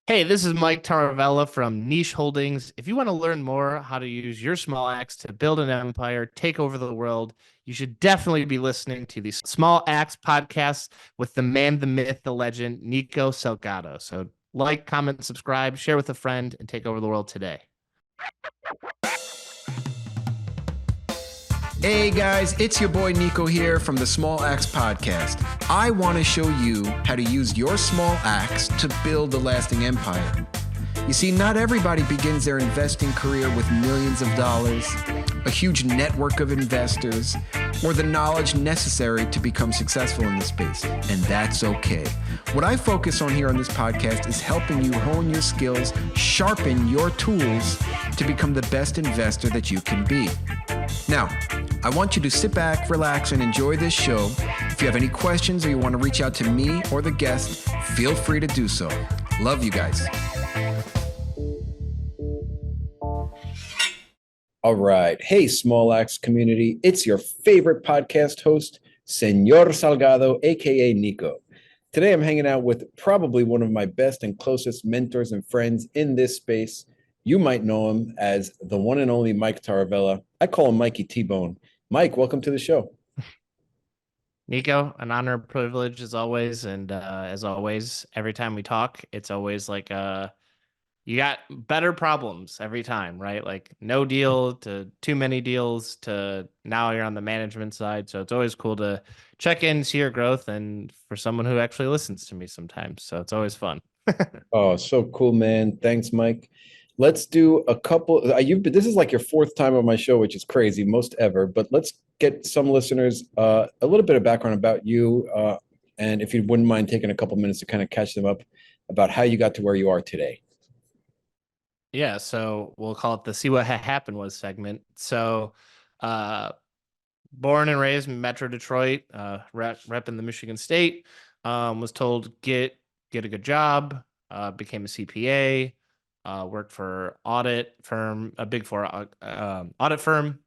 Hey, this is Mike Taravella from Niche Holdings. If you want to learn more how to use your small axe to build an empire, take over the world, you should definitely be listening to the Small Axe podcast with the man, the myth, the legend, Nico Salgado. So, like, comment, subscribe, share with a friend, and take over the world today. Hey guys, it's your boy Nico here from the Small Axe Podcast. I want to show you how to use your small axe to build a lasting empire. You see, not everybody begins their investing career with millions of dollars, a huge network of investors, or the knowledge necessary to become successful in this space, and that's okay. What I focus on here on this podcast is helping you hone your skills, sharpen your tools to become the best investor that you can be. Now, I want you to sit back, relax, and enjoy this show. If you have any questions or you want to reach out to me or the guest, feel free to do so. Love you guys. All right. Hey, Small Axe community. It's your favorite podcast host, Senor Salgado, aka Nico. Today, I'm hanging out with probably one of my best and closest mentors and friends in this space. You might know him as the one and only Mike Taravella. I call him Mikey T-Bone. Mike, welcome to the show. Nico, an honor and privilege as always. And as always, every time we talk, it's always like you got better problems every time, right? Like no deal to too many deals to now you're on the management side. So it's always cool to check in, see your growth, and for someone who actually listens to me sometimes. So it's always fun. Oh, so cool, man. Thanks, Mike. Let's do a couple. This is like your fourth time on my show, which is crazy, most ever. But let's get some listeners a little bit of background about you, and if you wouldn't mind taking a couple minutes to kind of catch them up about how you got to where you are today. Yeah, so we'll call it the see what happened was segment. So uh born and raised in Metro Detroit, rep in the Michigan State, was told get a good job, became a CPA, worked for audit firm, a big four audit firm,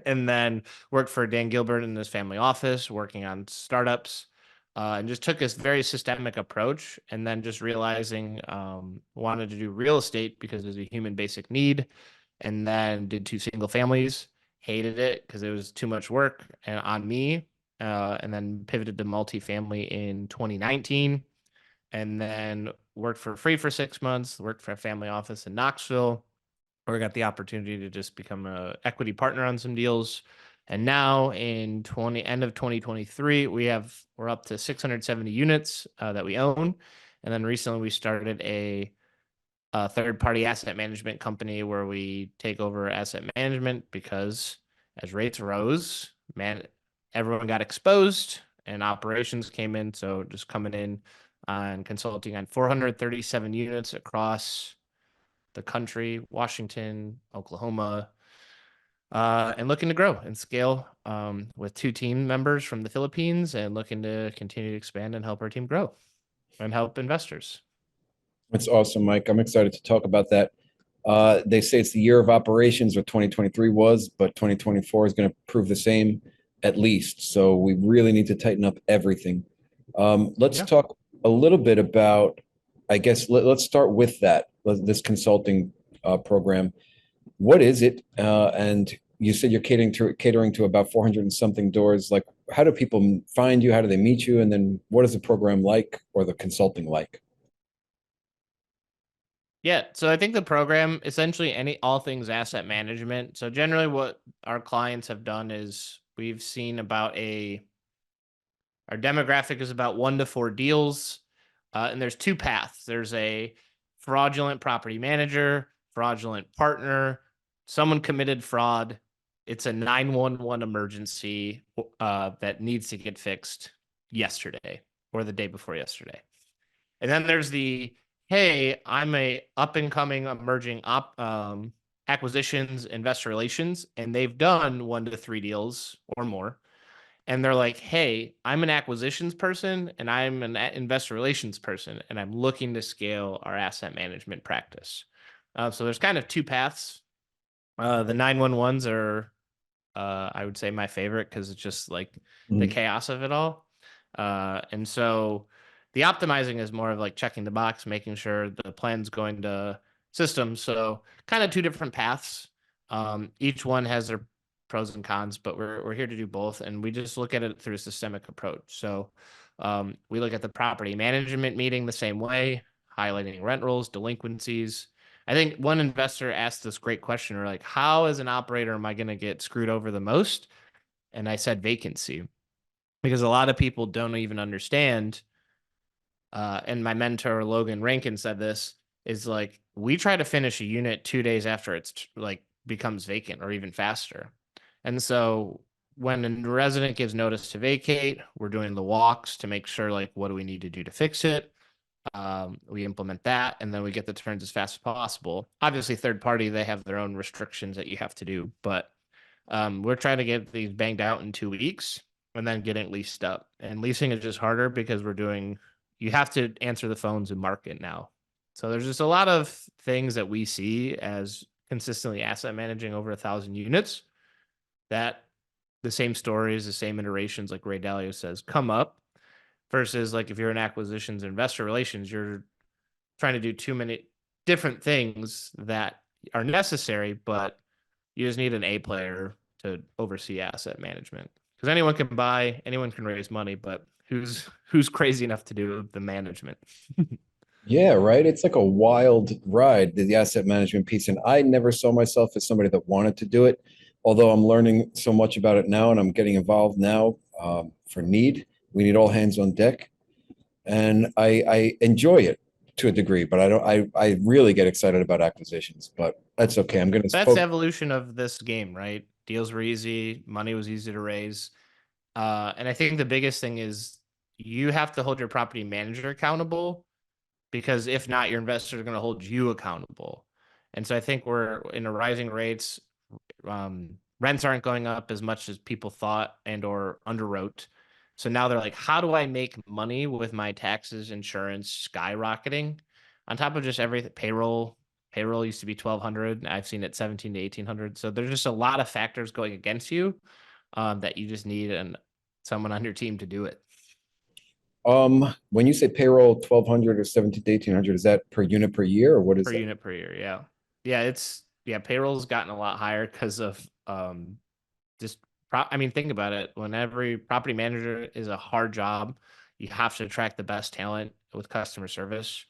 and then worked for Dan Gilbert in his family office, working on startups, and just took this very systemic approach. And then just realizing wanted to do real estate because it's a human basic need, and then did two single families. Hated it because it was too much work and on me. And then pivoted to multifamily in 2019, and then worked for free for 6 months. Worked for a family office in Knoxville, where I got the opportunity to just become a equity partner on some deals. And now in end of 2023, we're up to 670 units that we own. And then recently we started a third party asset management company where we take over asset management because as rates rose, man, everyone got exposed and operations came in. So just coming in on consulting on 437 units across the country, Washington, Oklahoma, and looking to grow and scale with two team members from the Philippines and looking to continue to expand and help our team grow and help investors. That's awesome, Mike. I'm excited to talk about that. They say it's the year of operations, what 2023 was, but 2024 is going to prove the same at least. So we really need to tighten up everything. Let's talk a little bit about, I guess, let's start with this consulting program. What is it? And you said you're catering to about 400 and something doors. Like, how do people find you? How do they meet you? And then what is the program like or the consulting like? Yeah, so I think the program essentially all things asset management. So generally what our clients have done is we've seen our demographic is about 1 to 4 deals. And there's two paths. There's a fraudulent property manager, fraudulent partner, someone committed fraud. It's a 911 emergency that needs to get fixed yesterday or the day before yesterday. And then there's the, hey, I'm a up and coming emerging acquisitions, investor relations, and they've done 1 to 3 deals or more. And they're like, hey, I'm an acquisitions person and I'm an investor relations person, and I'm looking to scale our asset management practice. So there's kind of two paths. The 911s are, I would say, my favorite because it's just like the chaos of it all. And so The optimizing is more of like checking the box, making sure the plan's going to systems. So kind of two different paths. Each one has their pros and cons, but we're here to do both, and we just look at it through a systemic approach. So we look at the property management meeting the same way, highlighting rent rolls, delinquencies. I think one investor asked this great question, or like, how as an operator am I going to get screwed over the most? And I said vacancy, because a lot of people don't even understand. And my mentor Logan Rankin said this, is like, we try to finish a unit 2 days after it's like becomes vacant or even faster. And so when a resident gives notice to vacate, we're doing the walks to make sure, like, what do we need to do to fix it? We implement that, and then we get the turns as fast as possible. Obviously, third party, they have their own restrictions that you have to do, but we're trying to get these banged out in 2 weeks and then getting leased up. And leasing is just harder because you have to answer the phones and market now. So there's just a lot of things that we see as consistently asset managing over 1,000 units, that the same stories, the same iterations, like Ray Dalio says, come up, versus like if you're in acquisitions, investor relations, you're trying to do too many different things that are necessary, but you just need an A player to oversee asset management, because anyone can buy, anyone can raise money, but who's crazy enough to do the management? Yeah, right. It's like a wild ride, the asset management piece. And I never saw myself as somebody that wanted to do it, although I'm learning so much about it now and I'm getting involved now for need. We need all hands on deck. And I enjoy it to a degree, but I really get excited about acquisitions, but that's okay. I'm going to That's the focus. evolution of this game, right? Deals were easy, money was easy to raise. And I think the biggest thing is you have to hold your property manager accountable, because if not, your investors are going to hold you accountable. And so I think we're in a rising rates. Rents aren't going up as much as people thought and or underwrote. So now they're like, how do I make money with my taxes, insurance skyrocketing, on top of just everything? Payroll used to be 1,200. I've seen it 17 to 1,800. So there's just a lot of factors going against you, that you just need someone on your team to do it. When you say payroll 1,200 or 17 to 1,800, is that per unit per year or what is Per that? unit per year. Yeah. Yeah. Payroll's gotten a lot higher because of just I mean, think about it. When every property manager is a hard job, you have to attract the best talent with customer service.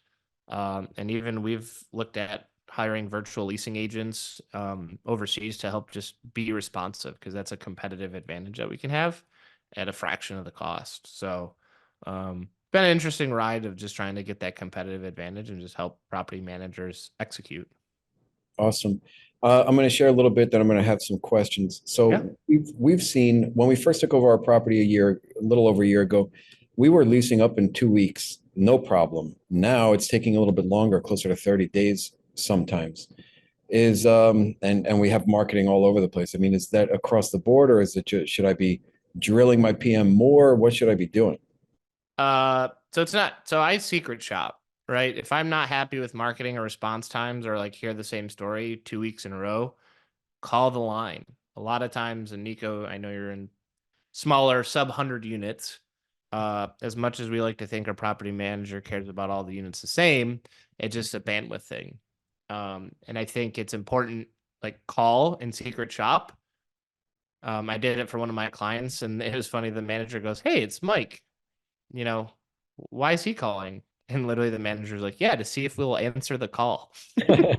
And even we've looked at hiring virtual leasing agents overseas to help just be responsive, because that's a competitive advantage that we can have at a fraction of the cost. So been an interesting ride of just trying to get that competitive advantage and just help property managers execute. Awesome. I'm going to share a little bit, then I'm going to have some questions. So Yeah. we've seen when we first took over our property a little over a year ago, we were leasing up in 2 weeks, no problem. Now it's taking a little bit longer, closer to 30 days sometimes. And we have marketing all over the place. I mean, is that across the board, or is it should I be drilling my PM more? What should I be doing? So it's not, so I secret shop, right? If I'm not happy with marketing or response times, or like hear the same story 2 weeks in a row, call the line. A lot of times, and Nico, I know you're in smaller sub 100 units. As much as we like to think our property manager cares about all the units the same, it's just a bandwidth thing. And I think it's important, like, call and secret shop. I did it for one of my clients, and it was funny. The manager goes, "Hey, it's Mike. You know, why is he calling?" And literally the manager's like, "Yeah, to see if we'll answer the call." And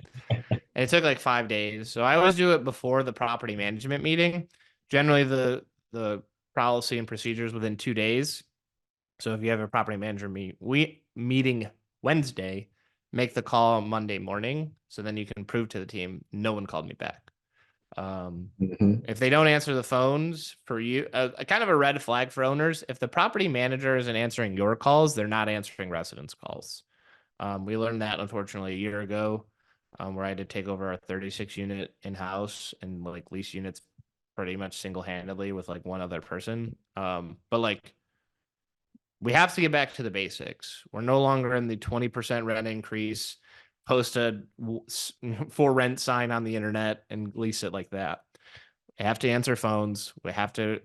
it took like 5 days. So I always do it before the property management meeting. Generally, the policy and procedures within 2 days. So if you have a property manager meeting Wednesday, make the call on Monday morning. So then you can prove to the team, no one called me back. Mhm. If they don't answer the phones for you, a kind of a red flag for owners. If the property manager isn't answering your calls, they're not answering residents' calls. We learned that unfortunately a year ago, where I had to take over a 36 unit in house and like lease units pretty much single handedly with like one other person. But like, we have to get back to the basics. We're no longer in the 20% rent increase, post a for rent sign on the internet and lease it like that. We have to answer phones. We have to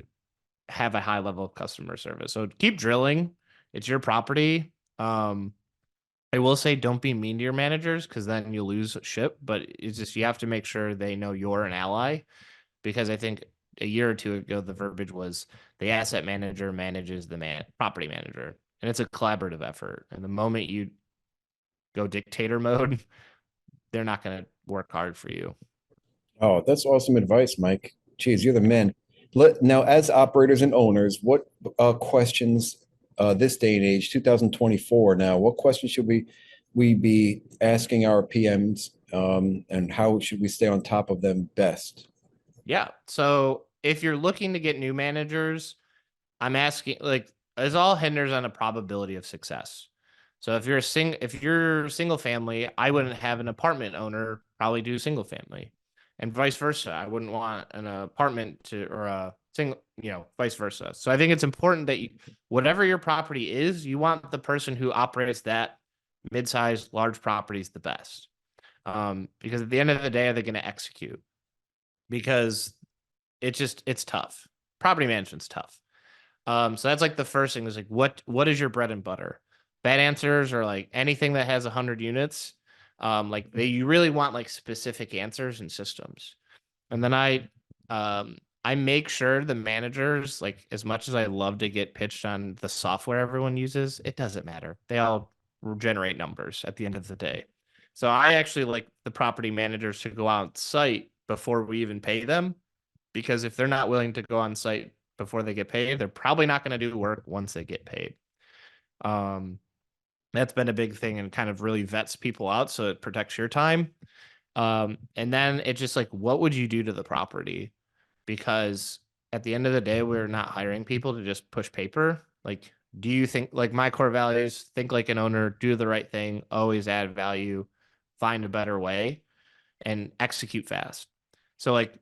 have a high level of customer service. So keep drilling. It's your property. I will say don't be mean to your managers because then you lose ship, but it's just you have to make sure they know you're an ally because I think a year or two ago the verbiage was the asset manager manages the property manager, and it's a collaborative effort. And the moment you go dictator mode, they're not going to work hard for you. Oh, that's awesome advice, Mike. Geez, you're the man. Now, as operators and owners, what questions this day and age, 2024 now, what questions should we be asking our PMs, and how should we stay on top of them best? Yeah. So if you're looking to get new managers, I'm asking like it all hinders on a probability of success. So if you're single family, I wouldn't have an apartment owner probably do single family. And vice versa. I wouldn't want an apartment to or a single, vice versa. So I think it's important that whatever your property is, you want the person who operates that mid-sized large properties the best. Because at the end of the day, are they going to execute? Because it's tough. Property management's tough. So that's like the first thing is like what is your bread and butter? Bad answers or like anything that has 100 units. You really want like specific answers and systems. And then I make sure the managers, like as much as I love to get pitched on the software everyone uses, it doesn't matter. They all generate numbers at the end of the day. So I actually like the property managers to go on site before we even pay them, because if they're not willing to go on site before they get paid, they're probably not going to do work once they get paid. That's been a big thing and kind of really vets people out, so it protects your time. And then it's just like, what would you do to the property? Because at the end of the day, we're not hiring people to just push paper. Like, do you think like my core values, think like an owner, do the right thing, always add value, find a better way, and execute fast. So like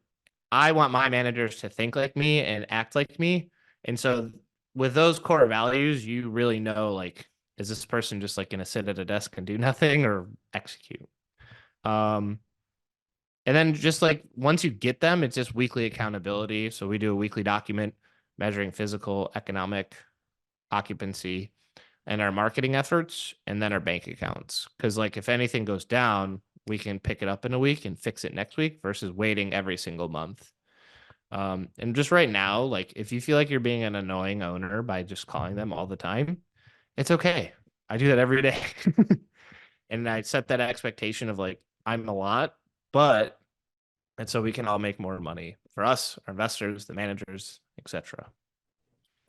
I want my managers to think like me and act like me. And so with those core values, you really know like, is this person just like gonna sit at a desk and do nothing or execute? And then just like once you get them, it's just weekly accountability. So we do a weekly document measuring physical, economic, occupancy, and our marketing efforts, and then our bank accounts. Because like if anything goes down, we can pick it up in a week and fix it next week versus waiting every single month. And just right now, like if you feel like you're being an annoying owner by just calling them all the time, it's okay. I do that every day. And I set that expectation of like, I'm a lot, but and so we can all make more money for us, our investors, the managers, etc.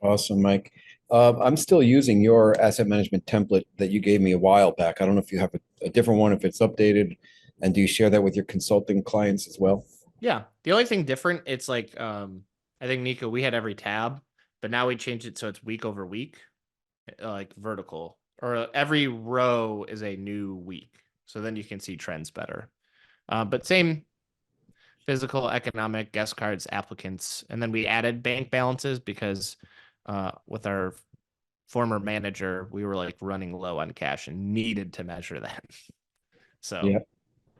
Awesome, Mike. I'm still using your asset management template that you gave me a while back. I don't know if you have a different one, if it's updated, and do you share that with your consulting clients as well? Yeah. The only thing different, it's like I think Nico, we had every tab, but now we changed it so it's week over week, like vertical, or every row is a new week. So then you can see trends better. But same physical, economic, guest cards, applicants, and then we added bank balances because with our former manager, we were like running low on cash and needed to measure that. So Yeah.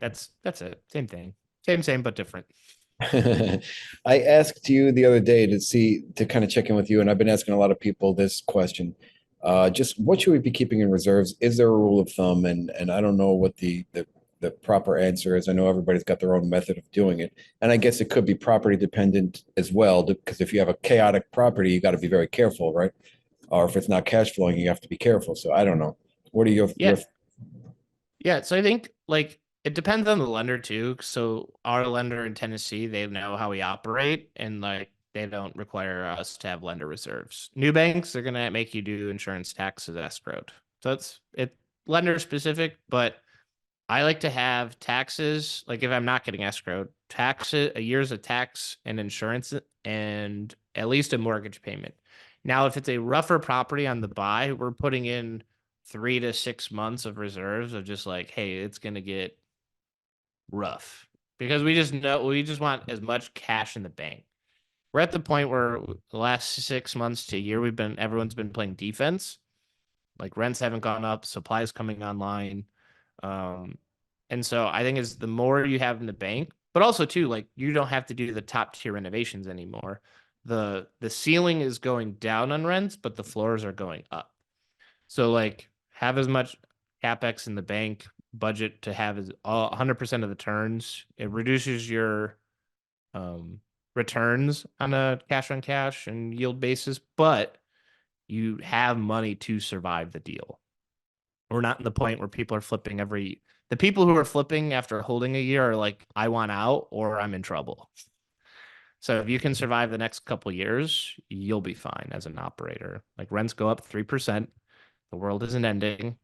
that's it. Same thing. Same, but different. I asked you the other day to kind of check in with you, and I've been asking a lot of people this question. Just what should we be keeping in reserves? Is there a rule of thumb? And I don't know what the proper answer is. I know everybody's got their own method of doing it. And I guess it could be property dependent as well, because if you have a chaotic property, you got to be very careful, right? Or if it's not cash flowing, you have to be careful. So I don't know. What are Yeah. Yeah. So I think like it depends on the lender too. So our lender in Tennessee, they know how we operate and like they don't require us to have lender reserves. New banks, they're gonna make you do insurance taxes escrowed. So it's lender specific, but I like to have taxes, like if I'm not getting escrowed, taxes, a year's of tax and insurance and at least a mortgage payment. Now, if it's a rougher property on the buy, we're putting in 3 to 6 months of reserves of just like, hey, it's gonna get rough because we just want as much cash in the bank. We're at the point where the last 6 months to a year, everyone's been playing defense. Like rents haven't gone up, supplies coming online. And so I think it's the more you have in the bank, but also too, like you don't have to do the top tier renovations anymore. The ceiling is going down on rents, but the floors are going up. So like have as much capex in the bank, budget to have as 100% of the turns. It reduces your returns on a cash on cash and yield basis, but you have money to survive the deal. We're not in the point where people are flipping the people who are flipping after holding a year are like, I want out or I'm in trouble. So if you can survive the next couple years, you'll be fine as an operator. Like rents go up 3%. The world isn't ending,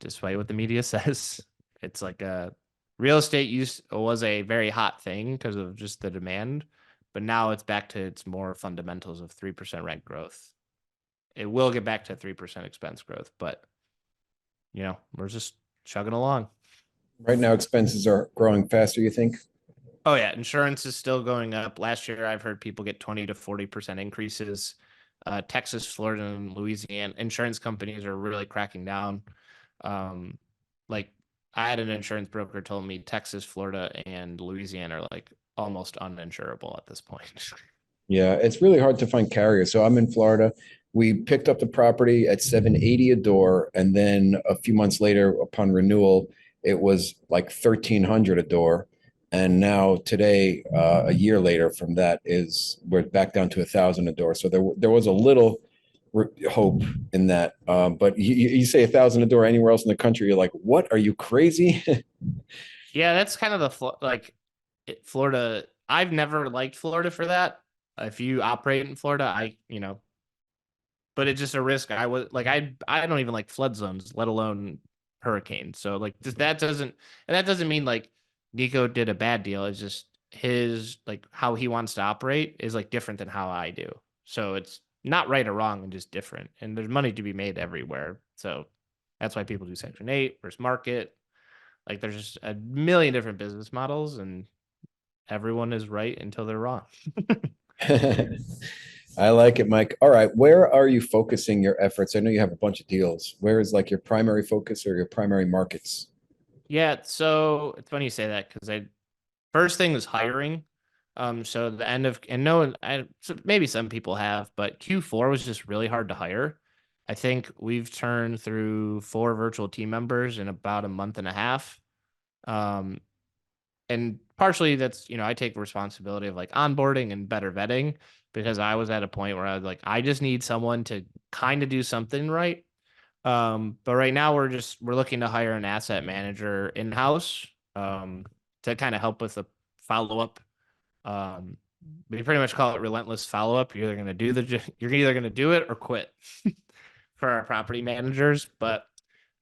despite what the media says. It's like a real estate was a very hot thing because of just the demand, but now it's back to its more fundamentals of 3% rent growth. It will get back to 3% expense growth, but we're just chugging along. Right now, expenses are growing faster, you think? Oh yeah, insurance is still going up. Last year, I've heard people get 20 to 40% increases. Texas, Florida, and Louisiana insurance companies are really cracking down. Like I had an insurance broker told me Texas, Florida, and Louisiana are like almost uninsurable at this point. Yeah, it's really hard to find carriers. So I'm in Florida. We picked up the property at 780 a door, and then a few months later, upon renewal, it was like 1300 a door. And now today, a year later from that, we're back down to 1000 a door. So there was a little hope in that. But you say 1000 a door anywhere else in the country, you're like, what? Are you crazy? Yeah, that's kind of Florida. I've never liked Florida for that. If you operate in Florida, but it's just a risk. I don't even like flood zones, let alone hurricanes. So like that doesn't mean like Nico did a bad deal. It's just his like how he wants to operate is like different than how I do. So it's not right or wrong and just different. And there's money to be made everywhere. So that's why people do Section 8 versus market. Like there's just a million different business models and everyone is right until they're wrong. I like it, Mike. All right. Where are you focusing your efforts? I know you have a bunch of deals. Where is like your primary focus or your primary markets? Yeah, so it's funny you say that because first thing was hiring. So the end of and no, so maybe some people have, but Q4 was just really hard to hire. I think we've turned through 4 virtual team members in about a month and a half. And partially that's, I take responsibility of like onboarding and better vetting because I was at a point where I was like, I just need someone to kind of do something right. But right now we're looking to hire an asset manager in-house, to kind of help with the follow-up. We pretty much call it relentless follow-up. You're either going to do it or quit for our property managers. But,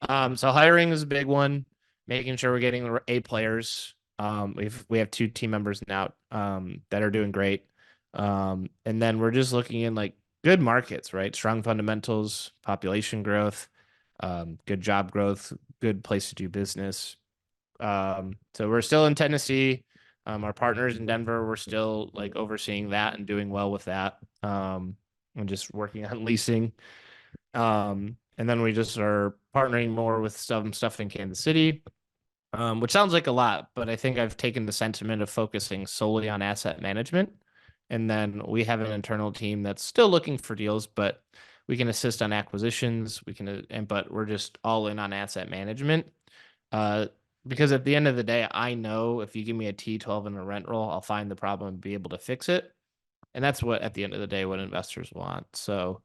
so hiring is a big one, making sure we're getting the A players. We have 2 team members now, that are doing great. And then we're just looking in like good markets, right? Strong fundamentals, population growth, good job growth, good place to do business. So we're still in Tennessee. Our partners in Denver, we're still like overseeing that and doing well with that. And just working on leasing. And then we just are partnering more with some stuff in Kansas City. Which sounds like a lot, but I think I've taken the sentiment of focusing solely on asset management. And then we have an internal team that's still looking for deals, but we can assist on acquisitions. But we're just all in on asset management. Because at the end of the day, I know if you give me a T12 and a rent roll, I'll find the problem and be able to fix it. And that's what, at the end of the day, what investors want. So,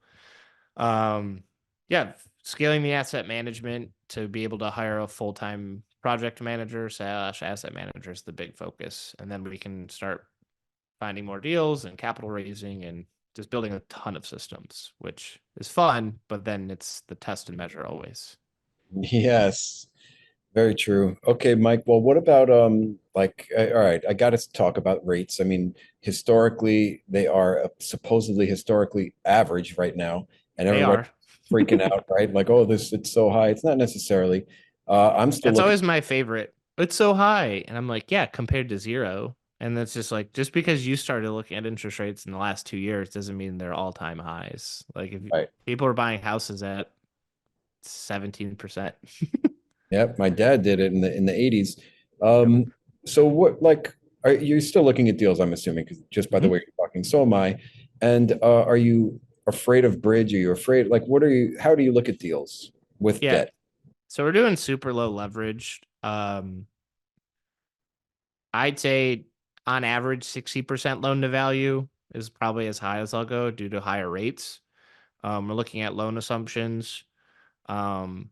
yeah, scaling the asset management to be able to hire a full-time project manager / asset manager is the big focus. And then we can start finding more deals and capital raising and just building a ton of systems, which is fun, but then it's the test and measure always. Yes, very true. Okay, Mike. Well, what about all right, I got to talk about rates. I mean, historically, they are supposedly historically average right now, and They everybody's are. freaking out, right? Like, oh, it's so high. It's not necessarily. I'm still That's looking. always my favorite. It's so high. And I'm like, yeah, compared to zero. And that's just like, just because you started looking at interest rates in the last 2 years doesn't mean they're all time highs. Like if Right. people are buying houses at 17%. Yep, my dad did it in the 80s. So what like are you still looking at deals, I'm assuming, because just by the way you're talking, so am I. And are you afraid of bridge? Are you afraid? Like how do you look at deals with Yeah. debt? So we're doing super low leverage. I'd say on average 60% loan to value is probably as high as I'll go due to higher rates. We're looking at loan assumptions. Um,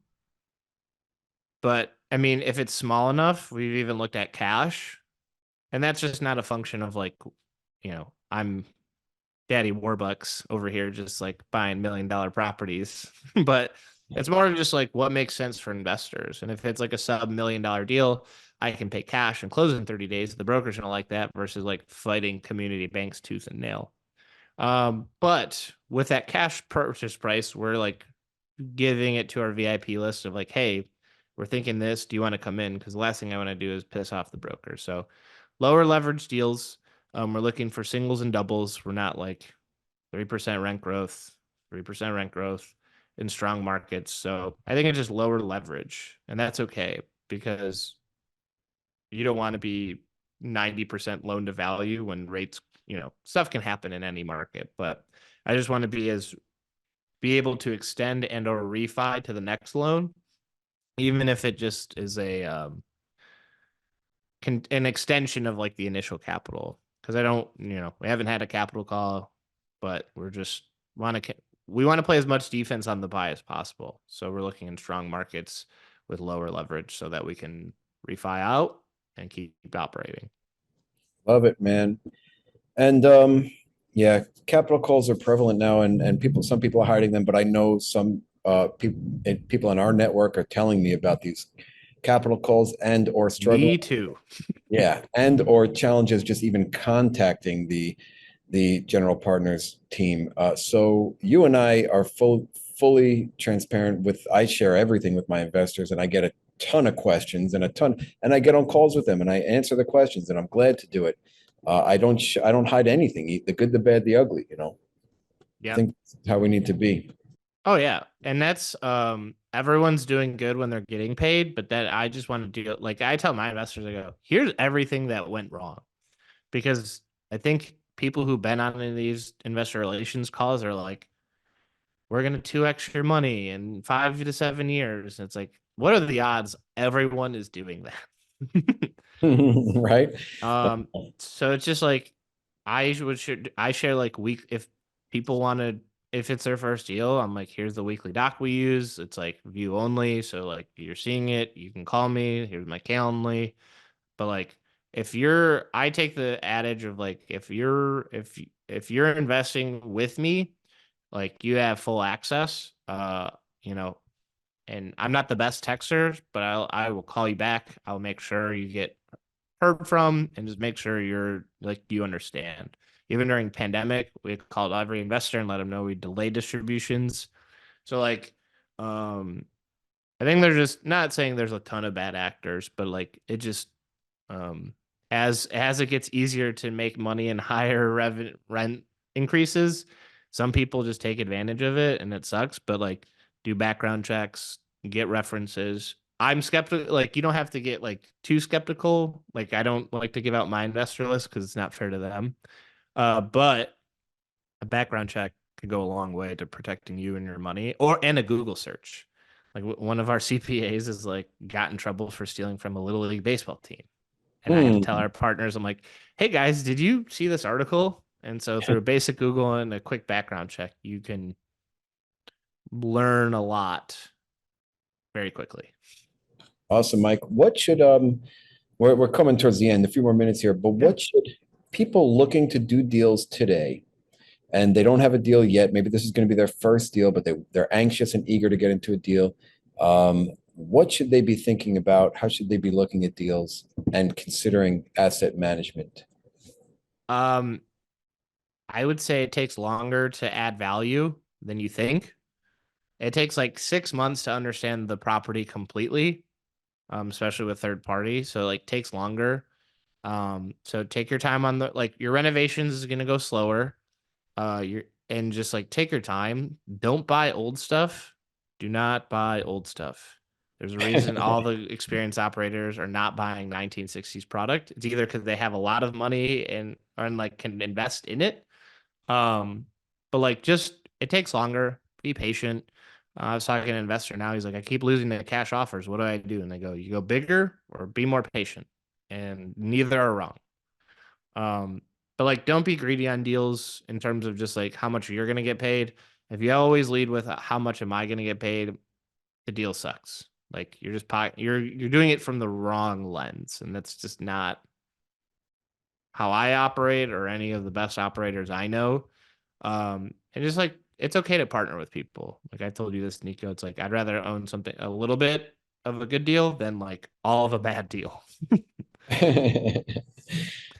but I mean, if it's small enough, we've even looked at cash, and that's just not a function of like, I'm Daddy Warbucks over here just like buying $1 million properties, but it's more of just like what makes sense for investors. And if it's like a sub $1 million deal, I can pay cash and close in 30 days. The broker's gonna like that versus like fighting community banks tooth and nail. But with that cash purchase price, we're like giving it to our VIP list of like, hey, we're thinking this. Do you want to come in? Because the last thing I want to do is piss off the broker. So lower leverage deals. We're looking for singles and doubles. We're not like 3% rent growth, 3% rent growth in strong markets. So I think it's just lower leverage, and that's okay because you don't want to be 90% loan to value when rates, stuff can happen in any market. But I just want to be able to extend and or refi to the next loan, even if it just is an extension of like the initial capital. Because I don't, we haven't had a capital call, but we want to play as much defense on the buy as possible. So we're looking in strong markets with lower leverage so that we can refi out and keep operating. Love it, man. And yeah, capital calls are prevalent now, and some people are hiding them, but I know some people in our network are telling me about these capital calls and or struggle. Me too. Yeah, and or challenges just even contacting the general partners team. So you and I are fully transparent with. I share everything with my investors, and I get a ton of questions and and I get on calls with them and I answer the questions, and I'm glad to do it. I don't hide anything, the good, the bad, the ugly. Yeah. I think that's how we need to be. Oh yeah. And that's everyone's doing good when they're getting paid, but that I just want to do, like I tell my investors, I go, here's everything that went wrong. Because I think people who've been on these investor relations calls are like, we're gonna 2x your money in 5 to 7 years. And it's like, what are the odds everyone is doing that? Right? So it's just like I share like if people wanted, if it's their first deal, I'm like, here's the weekly doc we use. It's like view only. So like you're seeing it, you can call me. Here's my Calendly. But like I take the adage of like if you're investing with me, like you have full access. You know, and I'm not the best texter, but I will call you back. I'll make sure you get heard from and just make sure you're like you understand. Even during pandemic, we called every investor and let them know we delayed distributions. So like, I think they're just not saying there's a ton of bad actors, but like it just um as it gets easier to make money and higher rent increases, some people just take advantage of it and it sucks. But like do background checks, get references. I'm skeptical. Like you don't have to get like too skeptical. Like I don't like to give out my investor list because it's not fair to them. But a background check could go a long way to protecting you and your money, and a Google search. Like one of our CPAs is like got in trouble for stealing from a little league baseball team, and I had to tell our partners, I'm like, hey guys, did you see this article? And so through a basic Google and a quick background check, you can learn a lot very quickly. Awesome, Mike. What should we're coming towards the end, a few more minutes here, but what should people looking to do deals today and they don't have a deal yet, maybe this is going to be their first deal, but they're anxious and eager to get into a deal. What should they be thinking about? How should they be looking at deals and considering asset management? I would say it takes longer to add value than you think. It takes like 6 months to understand the property completely, especially with third party. So like takes longer. So take your time on your renovations is gonna go slower. And just like take your time. Don't buy old stuff. Do not buy old stuff. There's a reason all the experienced operators are not buying 1960s product. It's either because they have a lot of money and like can invest in it. But like just it takes longer. Be patient. I was talking to an investor now. He's like, I keep losing the cash offers. What do I do? And I go, you go bigger or be more patient. And neither are wrong. But like, don't be greedy on deals in terms of just like how much you're going to get paid. If you always lead with how much am I going to get paid, the deal sucks. Like you're just you're doing it from the wrong lens, and that's just not how I operate or any of the best operators I know. And just like it's okay to partner with people. Like I told you this, Nico. It's like I'd rather own something a little bit of a good deal than like all of a bad deal.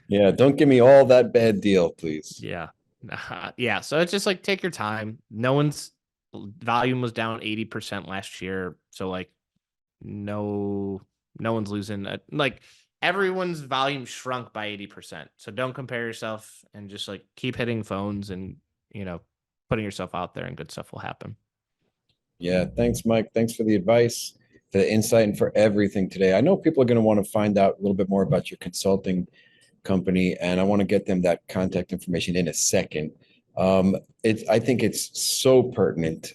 Yeah, don't give me all that bad deal, please. Yeah. Yeah. So it's just like take your time. No one's volume was down 80% last year. So like no one's losing like everyone's volume shrunk by 80%. So don't compare yourself and just like keep hitting phones and putting yourself out there and good stuff will happen. Yeah, thanks, Mike. Thanks for the advice, for the insight, and for everything today. I know people are going to want to find out a little bit more about your consulting company, and I want to get them that contact information in a second. I think it's so pertinent.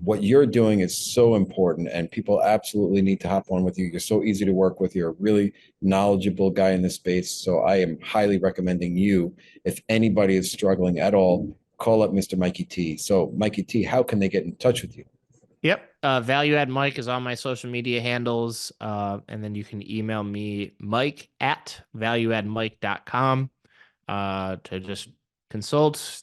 What you're doing is so important, and people absolutely need to hop on with you. You're so easy to work with. You're a really knowledgeable guy in this space. So I am highly recommending you. If anybody is struggling at all, call up Mr. Mikey T. So Mikey T, how can they get in touch with you? Yep. Value Add Mike is on my social media handles. And then you can email me, mike@valueaddmike.com, to just consult,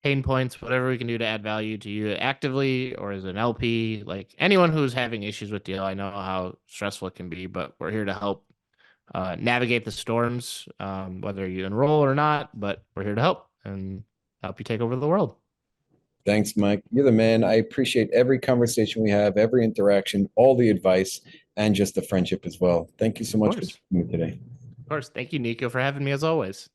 pain points, whatever we can do to add value to you actively or as an LP. Like anyone who's having issues with deal, I know how stressful it can be, but we're here to help navigate the storms, whether you enroll or not, but we're here to help and help you take over the world. Thanks, Mike. You're the man. I appreciate every conversation we have, every interaction, all the advice, and just the friendship as well. Thank you so much for joining me today. Of course. Thank you, Nico, for having me as always.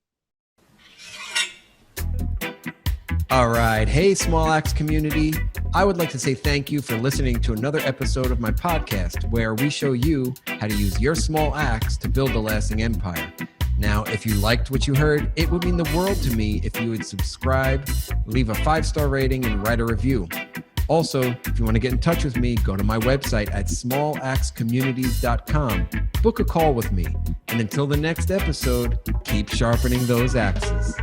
All right. Hey, Small Axe community. I would like to say thank you for listening to another episode of my podcast where we show you how to use your small axe to build a lasting empire. Now, if you liked what you heard, it would mean the world to me if you would subscribe, leave a 5-star rating, and write a review. Also, if you want to get in touch with me, go to my website at smalaxecommunities.com. Book a call with me. And until the next episode, keep sharpening those axes.